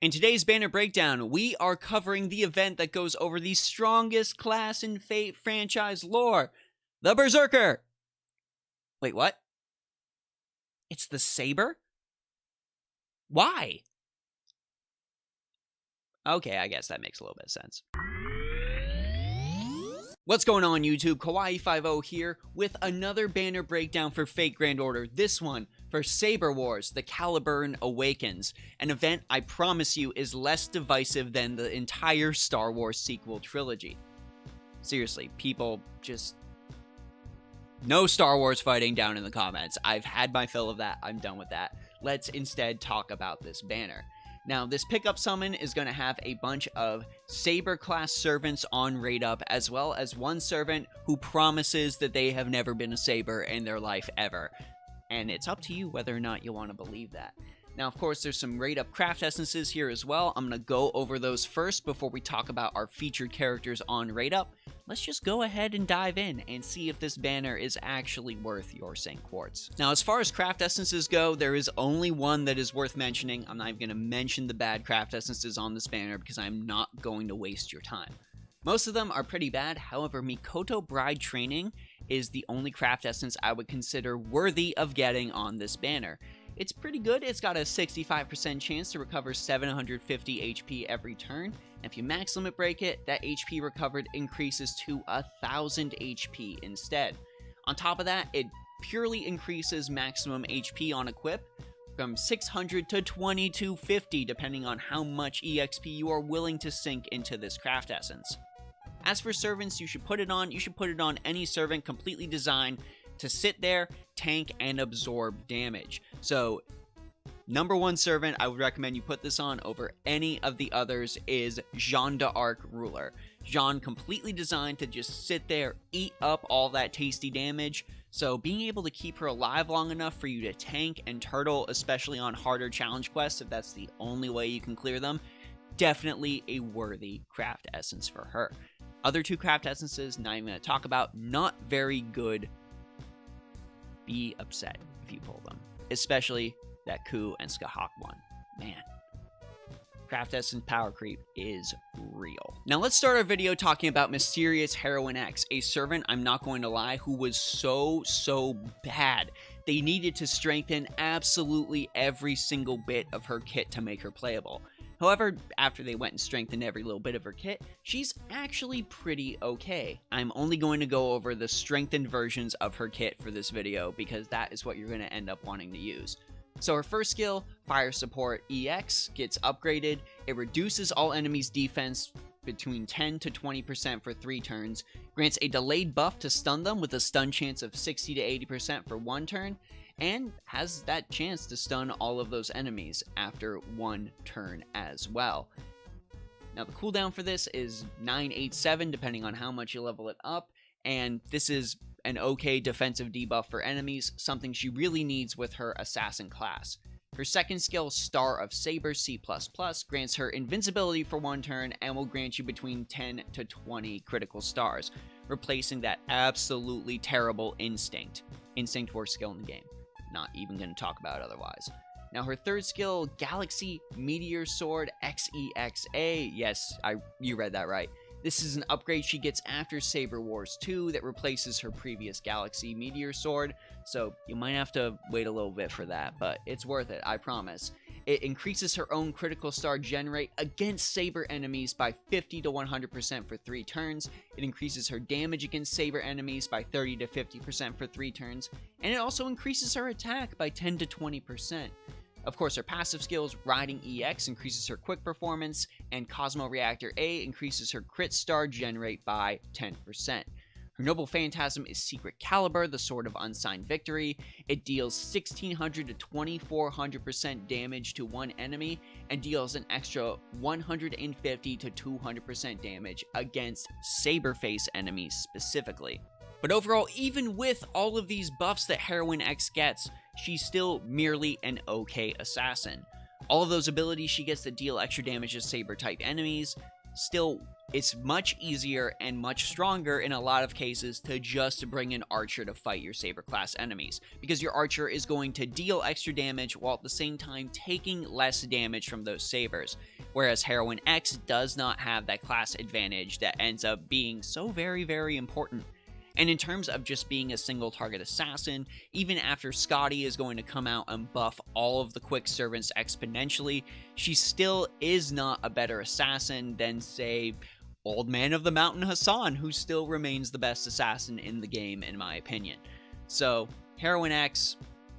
In today's banner breakdown, we are covering the event that goes over the strongest class in Fate franchise lore, the Berserker. Wait, what? It's the Saber? Why? Okay, I guess that makes a little bit of sense. What's going on, YouTube? Kawaii50 here with another banner breakdown for Fate Grand Order. This one for Saber Wars, the Caliburn Awakens, an event I promise you is less divisive than the entire Star Wars sequel trilogy. Seriously, people just... no Star Wars fighting down in the comments. I've had my fill of that. I'm done with that. Let's instead talk about this banner. Now, this pickup summon is going to have a bunch of Saber-class servants on raid up, as well as one servant who promises that they have never been a Saber in their life ever. And it's up to you whether or not you want to believe that. Now, of course, there's some raid up craft essences here as well. I'm going to go over those first before we talk about our featured characters on raid up. Let's just go ahead and dive in and see if this banner is actually worth your St. Quartz. Now, as far as craft essences go, there is only one that is worth mentioning. I'm not even going to mention the bad craft essences on this banner because I'm not going to waste your time. Most of them are pretty bad. However, Mikoto Bride Training is the only craft essence I would consider worthy of getting on this banner. It's pretty good. It's got a 65% chance to recover 750 HP every turn. And if you max limit break it, that HP recovered increases to 1000 HP instead. On top of that, it purely increases maximum HP on equip from 600 to 2250, depending on how much EXP you are willing to sink into this craft essence. As for servants you should put it on any servant completely designed to sit there, tank, and absorb damage. So, number one servant I would recommend you put this on over any of the others is Jeanne d'Arc Ruler. Jeanne completely designed to just sit there, eat up all that tasty damage. So being able to keep her alive long enough for you to tank and turtle, especially on harder challenge quests, if that's the only way you can clear them, definitely a worthy craft essence for her. Other two craft essences, not even going to talk about, not very good. Be upset if you pull them, especially that Ku and Skahak one. Man, craft essence power creep is real. Now let's start our video talking about mysterious Heroine X, a servant, I'm not going to lie, who was so bad. They needed to strengthen absolutely every single bit of her kit to make her playable. However, after they went and strengthened every little bit of her kit, she's actually pretty okay. I'm only going to go over the strengthened versions of her kit for this video because that is what you're going to end up wanting to use. So her first skill, Fire Support EX, gets upgraded. It reduces all enemies' defense between 10 to 20% for 3 turns, grants a delayed buff to stun them with a stun chance of 60 to 80% for 1 turn, and has that chance to stun all of those enemies after 1 turn as well. Now the cooldown for this is 987 depending on how much you level it up, and this is an okay defensive debuff for enemies, something she really needs with her assassin class. Her second skill, Star of Saber C++, grants her invincibility for 1 turn and will grant you between 10 to 20 critical stars, replacing that absolutely terrible Instinct. Instinct worst skill in the game. Not even going to talk about it otherwise. Now her third skill, Galaxy Meteor Sword XEXA. Yes, you read that right. This is an upgrade she gets after Saber Wars 2 that replaces her previous Galaxy Meteor Sword, so you might have to wait a little bit for that, but it's worth it, I promise. It increases her own critical star generate against Saber enemies by 50 to 100% for 3 turns. It increases her damage against Saber enemies by 30 to 50% for 3 turns, and it also increases her attack by 10 to 20%. Of course, her passive skills, Riding EX, increases her quick performance, and Cosmo Reactor A increases her crit star generate by 10%. Her Noble Phantasm is Secret Caliber, the Sword of Unsigned Victory. It deals 1600 to 2400% damage to one enemy, and deals an extra 150 to 200% damage against Saberface enemies specifically. But overall, even with all of these buffs that Heroine X gets, she's still merely an okay assassin. All of those abilities she gets that deal extra damage to Saber-type enemies, still It's much easier and much stronger in a lot of cases to just bring an archer to fight your Saber class enemies, because your archer is going to deal extra damage while at the same time taking less damage from those sabers, whereas Heroine X does not have that class advantage that ends up being so very, very important. And in terms of just being a single target assassin, even after Scotty is going to come out and buff all of the quick servants exponentially, she still is not a better assassin than, say, Old Man of the Mountain Hassan, who still remains the best assassin in the game in my opinion. So Heroine X,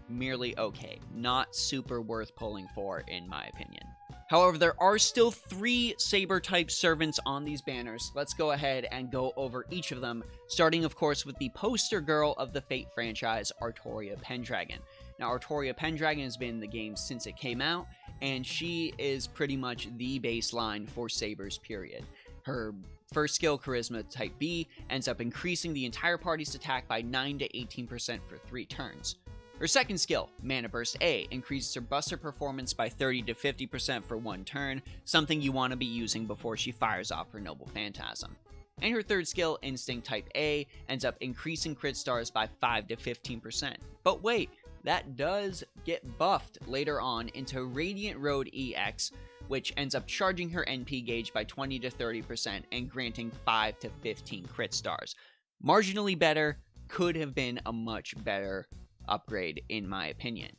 merely okay, not super worth pulling for in my opinion. However, there are still 3 Saber-type servants on these banners. Let's go ahead and go over each of them, starting, of course, with the poster girl of the Fate franchise, Toria Pendragon. Now, Toria Pendragon has been in the game since it came out, and she is pretty much the baseline for Sabers, period. Her first skill, Charisma Type B, ends up increasing the entire party's attack by 9 to 18% for 3 turns. Her second skill, Mana Burst A, increases her buster performance by 30 to 50% for 1 turn, something you want to be using before she fires off her Noble Phantasm. And her third skill, Instinct Type A, ends up increasing crit stars by 5 to 15%. But wait, that does get buffed later on into Radiant Road EX, which ends up charging her NP gauge by 20 to 30% and granting 5 to 15 crit stars. Marginally better, could have been a much better upgrade in my opinion.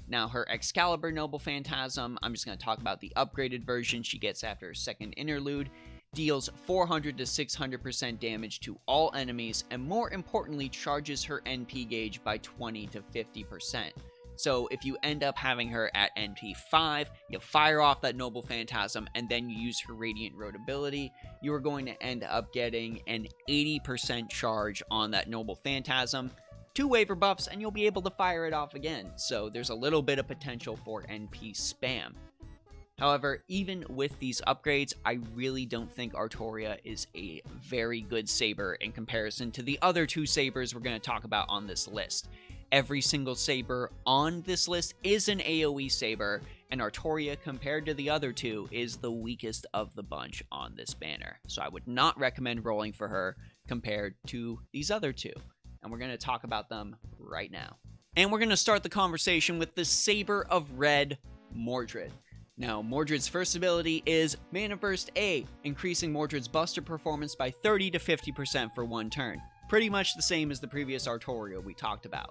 Now, her Excalibur Noble Phantasm, I'm just going to talk about the upgraded version she gets after her second interlude, deals 400 to 600% damage to all enemies, and more importantly, charges her NP gauge by 20 to 50%. So if you end up having her at NP 5, you fire off that Noble Phantasm, and then you use her Radiant Road ability, you are going to end up getting an 80% charge on that Noble Phantasm, 2 waiver buffs, and you'll be able to fire it off again, so there's a little bit of potential for NP spam. However, even with these upgrades, I really don't think Toria is a very good Saber in comparison to the other 2 Sabers we're going to talk about on this list. Every single Saber on this list is an AoE Saber, and Toria, compared to the other 2, is the weakest of the bunch on this banner. So I would not recommend rolling for her compared to these other 2. And we're going to talk about them right now. And we're going to start the conversation with the Saber of Red, Mordred. Now, Mordred's first ability is Mana Burst A, increasing Mordred's buster performance by 30 to 50% for 1 turn. Pretty much the same as the previous Toria we talked about.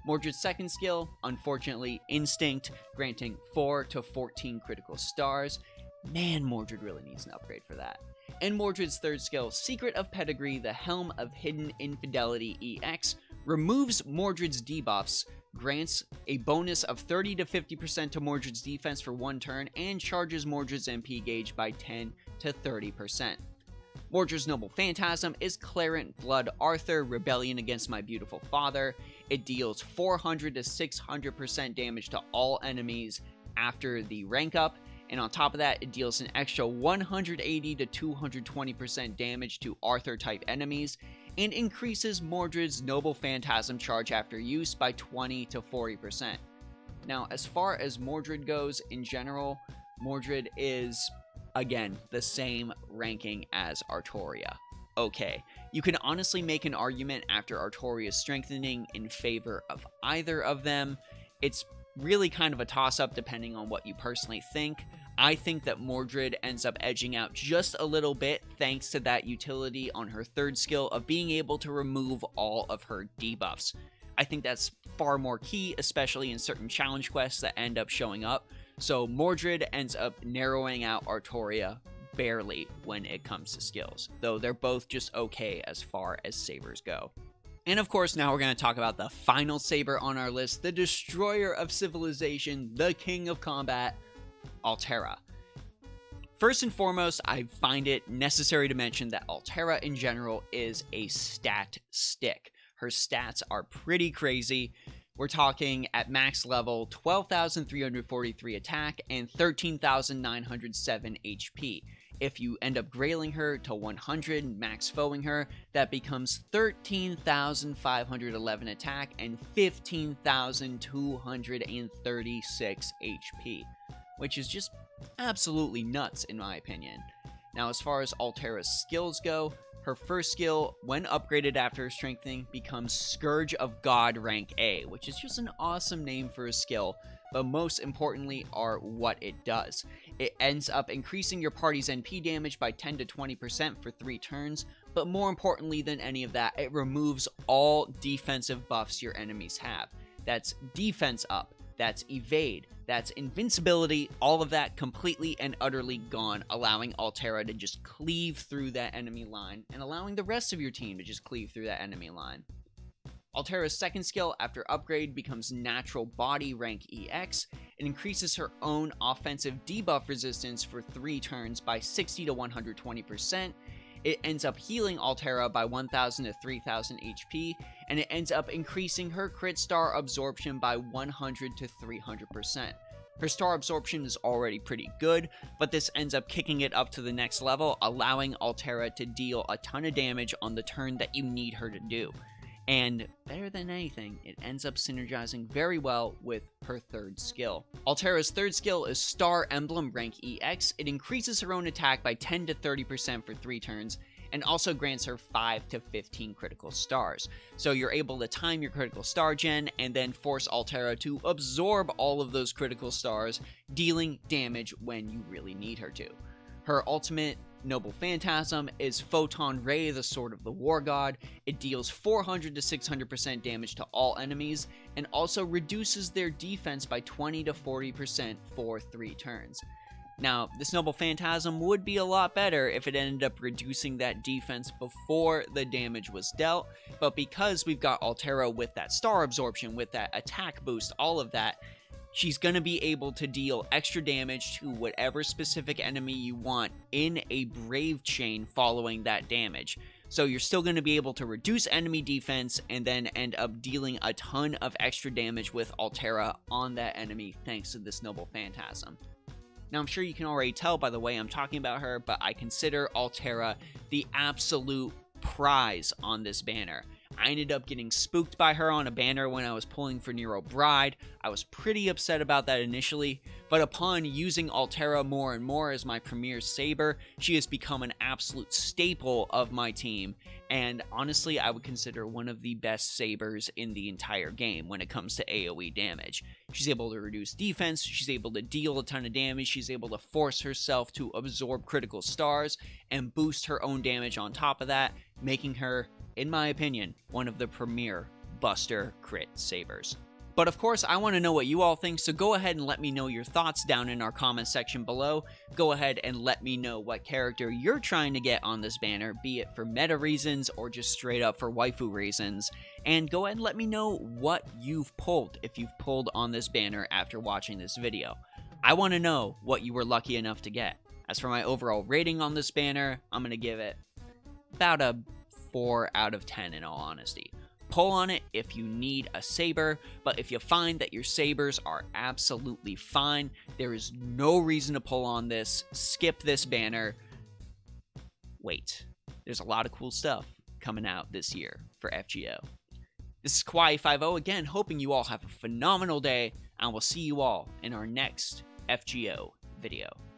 Mordred's second skill, unfortunately, Instinct, granting 4 to 14 critical stars. Man, Mordred really needs an upgrade for that. And Mordred's third skill, Secret of Pedigree, the Helm of Hidden Infidelity EX, removes Mordred's debuffs, grants a bonus of 30 to 50% to Mordred's defense for 1 turn, and charges Mordred's MP gauge by 10 to 30%. Mordred's Noble Phantasm is Clarent Blood Arthur, Rebellion Against My Beautiful Father. It deals 400 to 600% damage to all enemies after the rank up, and on top of that, it deals an extra 180 to 220% damage to Arthur-type enemies, and increases Mordred's Noble Phantasm charge after use by 20 to 40%. Now, as far as Mordred goes in general, Mordred is, again, the same ranking as Toria. Okay, you can honestly make an argument after Toria's strengthening in favor of either of them. It's really kind of a toss-up depending on what you personally think. I think that Mordred ends up edging out just a little bit thanks to that utility on her third skill of being able to remove all of her debuffs. I think that's far more key, especially in certain challenge quests that end up showing up. So Mordred ends up narrowing out Toria barely when it comes to skills, though they're both just okay as far as Sabers go. And of course, now we're going to talk about the final Saber on our list, the Destroyer of Civilization, the King of Combat, Altera. First and foremost, I find it necessary to mention that Altera in general is a stat stick. Her stats are pretty crazy. We're talking at max level 12,343 attack and 13,907 HP. If you end up grailing her to 100, max foeing her, that becomes 13,511 attack and 15,236 HP, which is just absolutely nuts in my opinion. Now, as far as Altera's skills go, her first skill, when upgraded after strengthening, becomes Scourge of God rank A, which is just an awesome name for a skill, but most importantly are what it does. It ends up increasing your party's NP damage by 10 to 20% for 3 turns, but more importantly than any of that, it removes all defensive buffs your enemies have. That's defense up, that's evade, that's invincibility, all of that completely and utterly gone, allowing Altera to just cleave through that enemy line, and allowing the rest of your team to just cleave through that enemy line. Altera's second skill after upgrade becomes Natural Body rank EX. It increases her own offensive debuff resistance for 3 turns by 60 to 120%. It ends up healing Altera by 1000 to 3000 HP, and it ends up increasing her crit star absorption by 100 to 300%. Her star absorption is already pretty good, but this ends up kicking it up to the next level, allowing Altera to deal a ton of damage on the turn that you need her to do. And better than anything, it ends up synergizing very well with her third skill. Altera's third skill is Star Emblem rank EX. It increases her own attack by 10 to 30% for 3 turns, and also grants her 5 to 15 critical stars. So you're able to time your critical star gen, and then force Altera to absorb all of those critical stars, dealing damage when you really need her to. Her ultimate, Noble Phantasm, is Photon Ray, the Sword of the War God. It deals 400 to 600% damage to all enemies, and also reduces their defense by 20 to 40% for 3 turns. Now, this Noble Phantasm would be a lot better if it ended up reducing that defense before the damage was dealt, but because we've got Altera with that star absorption, with that attack boost, all of that, she's going to be able to deal extra damage to whatever specific enemy you want in a Brave chain following that damage. So you're still going to be able to reduce enemy defense and then end up dealing a ton of extra damage with Altera on that enemy thanks to this Noble Phantasm. Now, I'm sure you can already tell by the way I'm talking about her, but I consider Altera the absolute prize on this banner. I ended up getting spooked by her on a banner when I was pulling for Nero Bride. I was pretty upset about that initially, but upon using Altera more and more as my premier Saber, she has become an absolute staple of my team, and honestly, I would consider one of the best Sabers in the entire game when it comes to AoE damage. She's able to reduce defense, she's able to deal a ton of damage, she's able to force herself to absorb critical stars, and boost her own damage on top of that, making her, in my opinion, one of the premier Buster crit Sabers. But of course, I want to know what you all think, so go ahead and let me know your thoughts down in our comment section below. Go ahead and let me know what character you're trying to get on this banner, be it for meta reasons or just straight up for waifu reasons. And go ahead and let me know what you've pulled, if you've pulled on this banner after watching this video. I want to know what you were lucky enough to get. As for my overall rating on this banner, I'm going to give it about a 4 out of 10 in all honesty. Pull on it if you need a Saber, but if you find that your Sabers are absolutely fine, there is no reason to pull on this. Skip this banner. Wait, there's a lot of cool stuff coming out this year for FGO. This is Kawaii50 again, hoping you all have a phenomenal day, and we'll see you all in our next FGO video.